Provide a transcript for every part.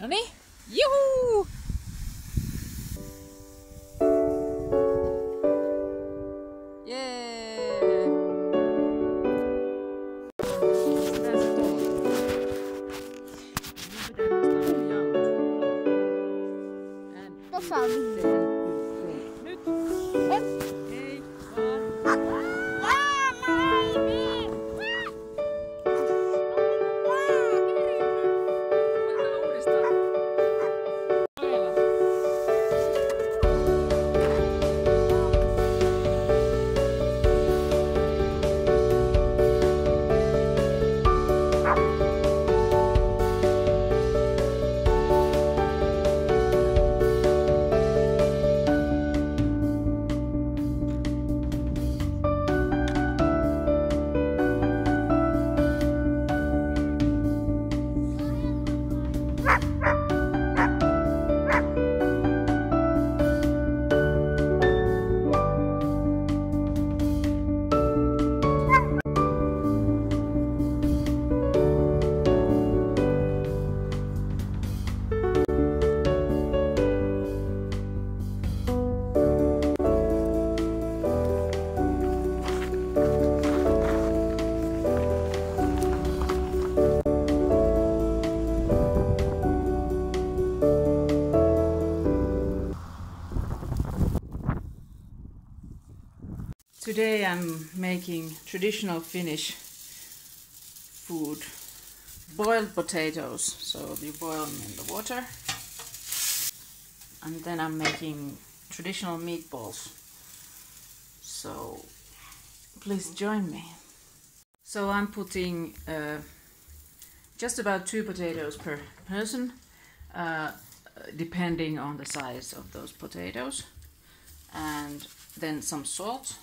Noniin, juhuu! Jee! Mitä se on? Minun pitää nostaa mun jalat. Tossa on Nyt! En. Ei, vaan. Today I'm making traditional Finnish food, boiled potatoes. So you boil them in the water. And then I'm making traditional meatballs. So please join me. So I'm putting just about 2 potatoes per person, depending on the size of those potatoes. And then some salt.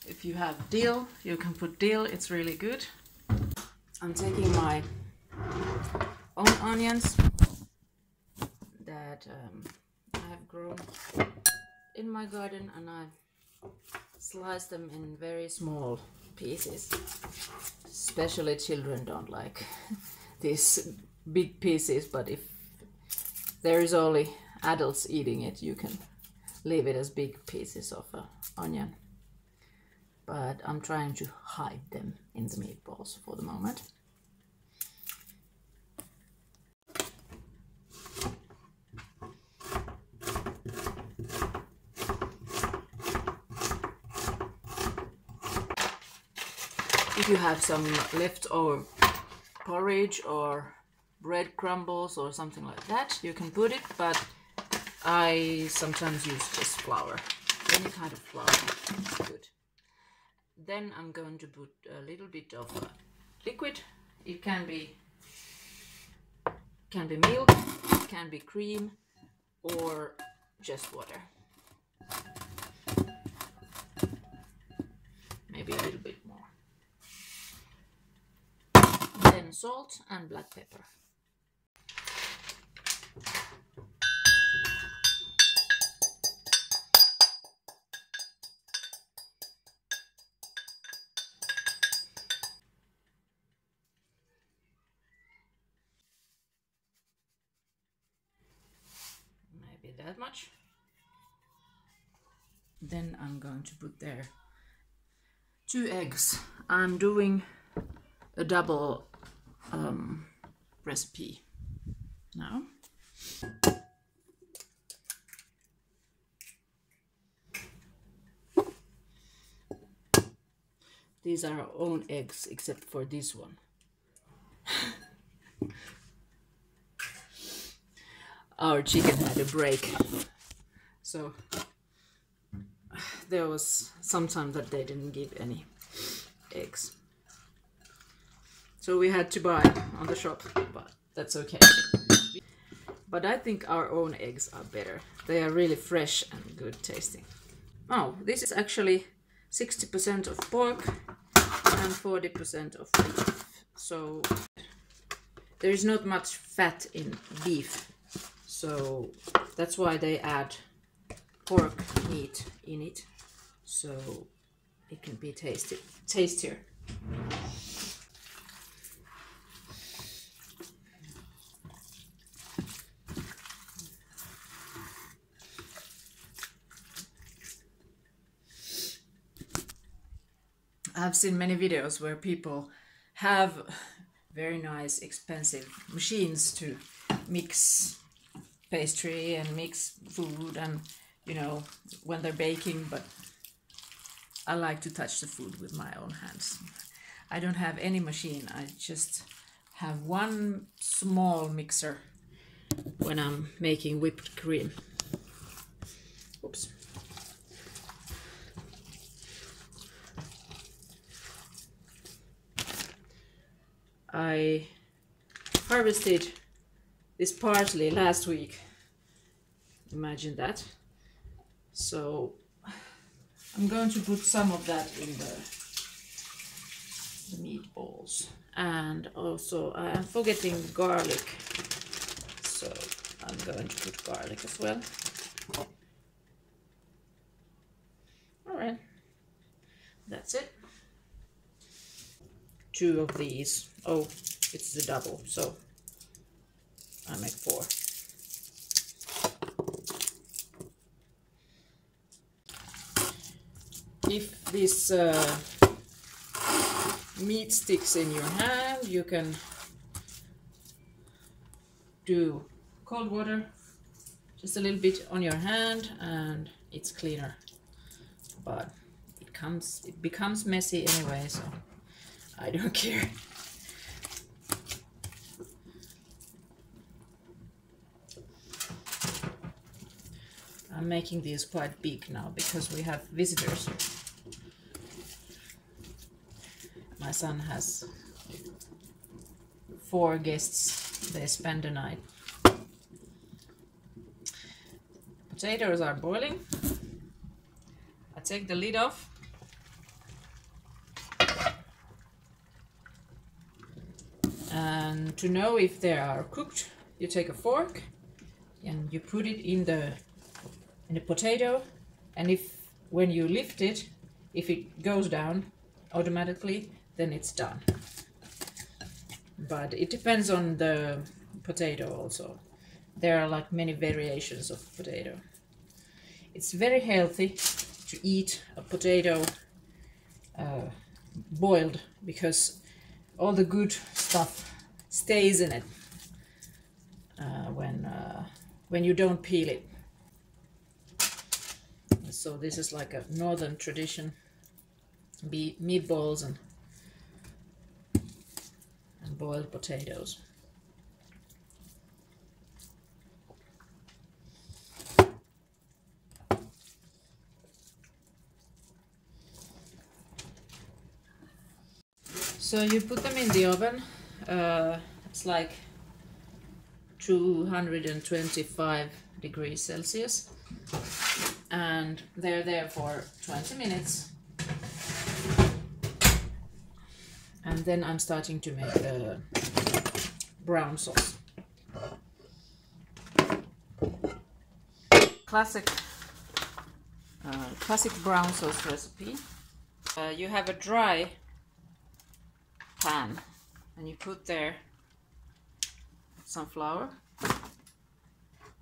If you have dill, you can put dill, it's really good. I'm taking my own onions that I have grown in my garden, and I've sliced them in very small pieces. Especially children don't like these big pieces, but if there is only adults eating it, you can leave it as big pieces of onion. But I'm trying to hide them in the meatballs for the moment. If you have some leftover porridge or bread crumbles or something like that, you can put it, but I sometimes use just flour. Any kind of flour is good. Then I'm going to put a little bit of liquid. It can be milk, it can be cream, or just water. Maybe a little bit more. Then salt and black pepper. That much. Then I'm going to put there 2 eggs. I'm doing a double recipe now. These are our own eggs except for this one. Our chicken had a break, so there was some time that they didn't give any eggs. So we had to buy on the shop, but that's okay. But I think our own eggs are better. They are really fresh and good tasting. Oh, this is actually 60% of pork and 40% of beef. So there is not much fat in beef. So that's why they add pork meat in it, so it can be tastier. I've seen many videos where people have very nice expensive machines to mix pastry and mix food and, you know, when they're baking, but I like to touch the food with my own hands. I don't have any machine, I just have one small mixer when I'm making whipped cream. Oops. I harvested this parsley last week. Imagine that. So I'm going to put some of that in the meatballs. And also I am forgetting garlic. So I'm going to put garlic as well. Alright. That's it. 2 of these. Oh, it's the double, so I make 4. If this meat sticks in your hand, you can do cold water, just a little bit on your hand, and it's cleaner. But it becomes messy anyway, so I don't care. I'm making these quite big now because we have visitors. My son has 4 guests. They spend the night. Potatoes are boiling. I take the lid off. And to know if they are cooked, you take a fork and you put it in the potato, and when you lift it, if it goes down automatically, then it's done. But it depends on the potato also. There are like many variations of potato. It's very healthy to eat a potato boiled, because all the good stuff stays in it when you don't peel it. So this is like a northern tradition, meatballs and boiled potatoes. So you put them in the oven. It's like 225 degrees Celsius. And they're there for 20 minutes. And then I'm starting to make the brown sauce. Classic brown sauce recipe. You have a dry pan and you put there some flour,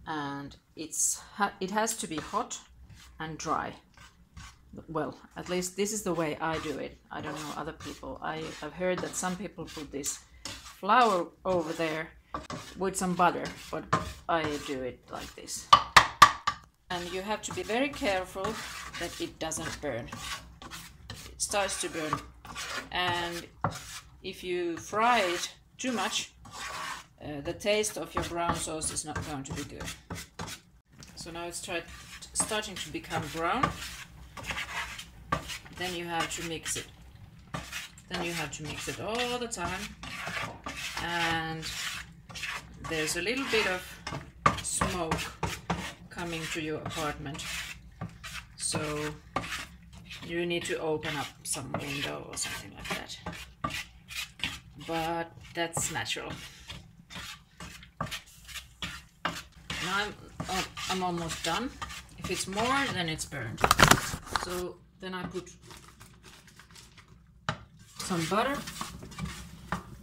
and it has to be hot and dry. Well, at least this is the way I do it. I don't know other people. I've heard that some people put this flour over there with some butter, but I do it like this. And you have to be very careful that it doesn't burn. It starts to burn, and if you fry it too much, the taste of your brown sauce is not going to be good. So now it's starting to become brown. Then you have to mix it. Then you have to mix it all the time. And there's a little bit of smoke coming to your apartment. So you need to open up some window or something like that. But that's natural. Now I'm almost done. If it's more, then it's burned. So then I put some butter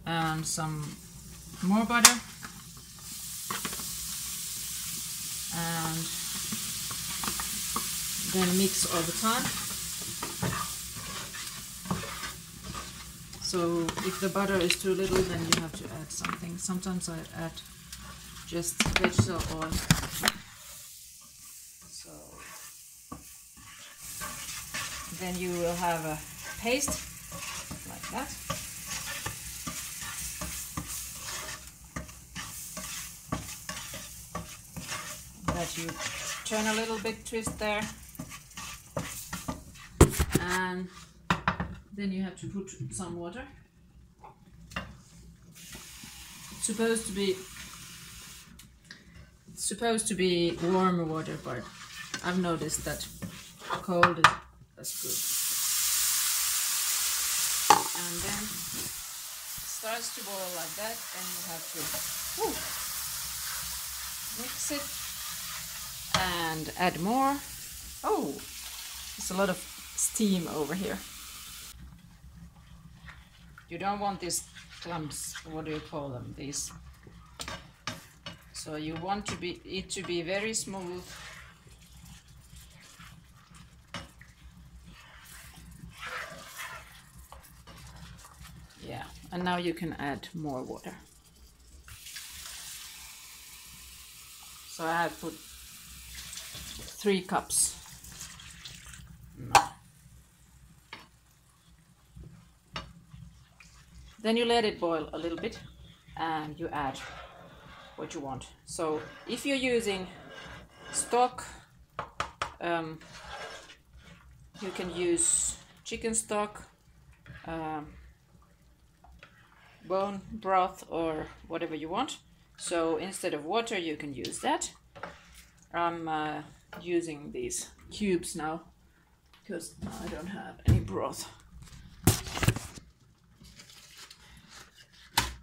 and some more butter, and then mix all the time. So if the butter is too little, then you have to add something. Sometimes I add just vegetable oil. So then you will have a paste like that. That you turn a little bit, twist there, and then you have to put some water. It's supposed to be warm water, but I've noticed that cold is good. And then it starts to boil like that, and you have to mix it and add more. Oh, there's a lot of steam over here. You don't want these clumps, what do you call them, these? So you want it to be very smooth. Yeah, and now you can add more water. So I have put 3 cups. No. Then you let it boil a little bit and you add what you want. So if you're using stock, you can use chicken stock, bone broth, or whatever you want. So instead of water you can use that. I'm using these cubes now because I don't have any broth.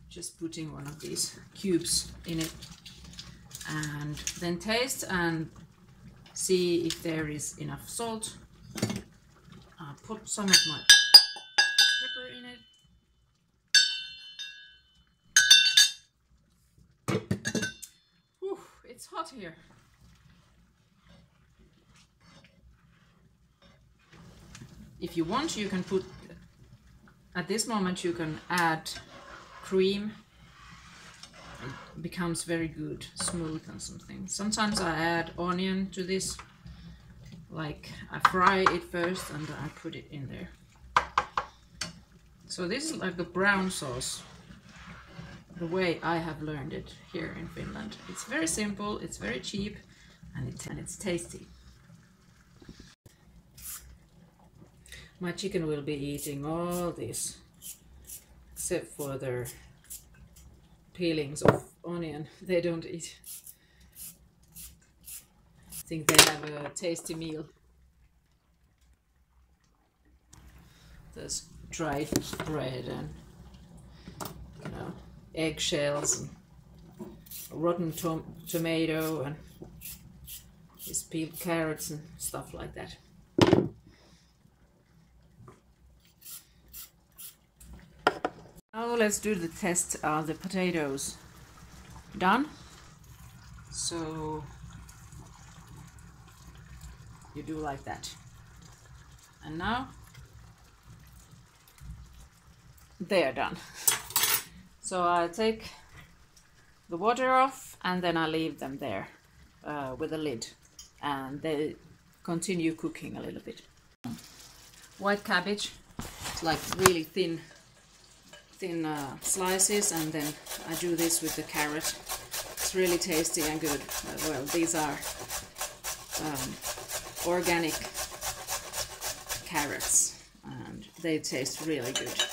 Just putting one of these cubes in it, and then taste and see if there is enough salt. I'll put some of my pepper in it. Whew, it's hot here. If you want, you can put, at this moment you can add cream. It becomes very good, smooth and something. Sometimes I add onion to this, like I fry it first and I put it in there. So this is like the brown sauce, the way I have learned it here in Finland. It's very simple, it's very cheap, and it's tasty. My chicken will be eating all this, except for their peelings of onion. They don't eat. I think they have a tasty meal. There's dried bread and, you know, eggshells and rotten tomato and these peeled carrots and stuff like that. Now let's do the test. Are the potatoes done? So you do like that. And now they are done. So I take the water off and then I leave them there with a lid, and they continue cooking a little bit. White cabbage, it's like really thin slices, and then I do this with the carrot. It's really tasty and good. Well, these are organic carrots and they taste really good.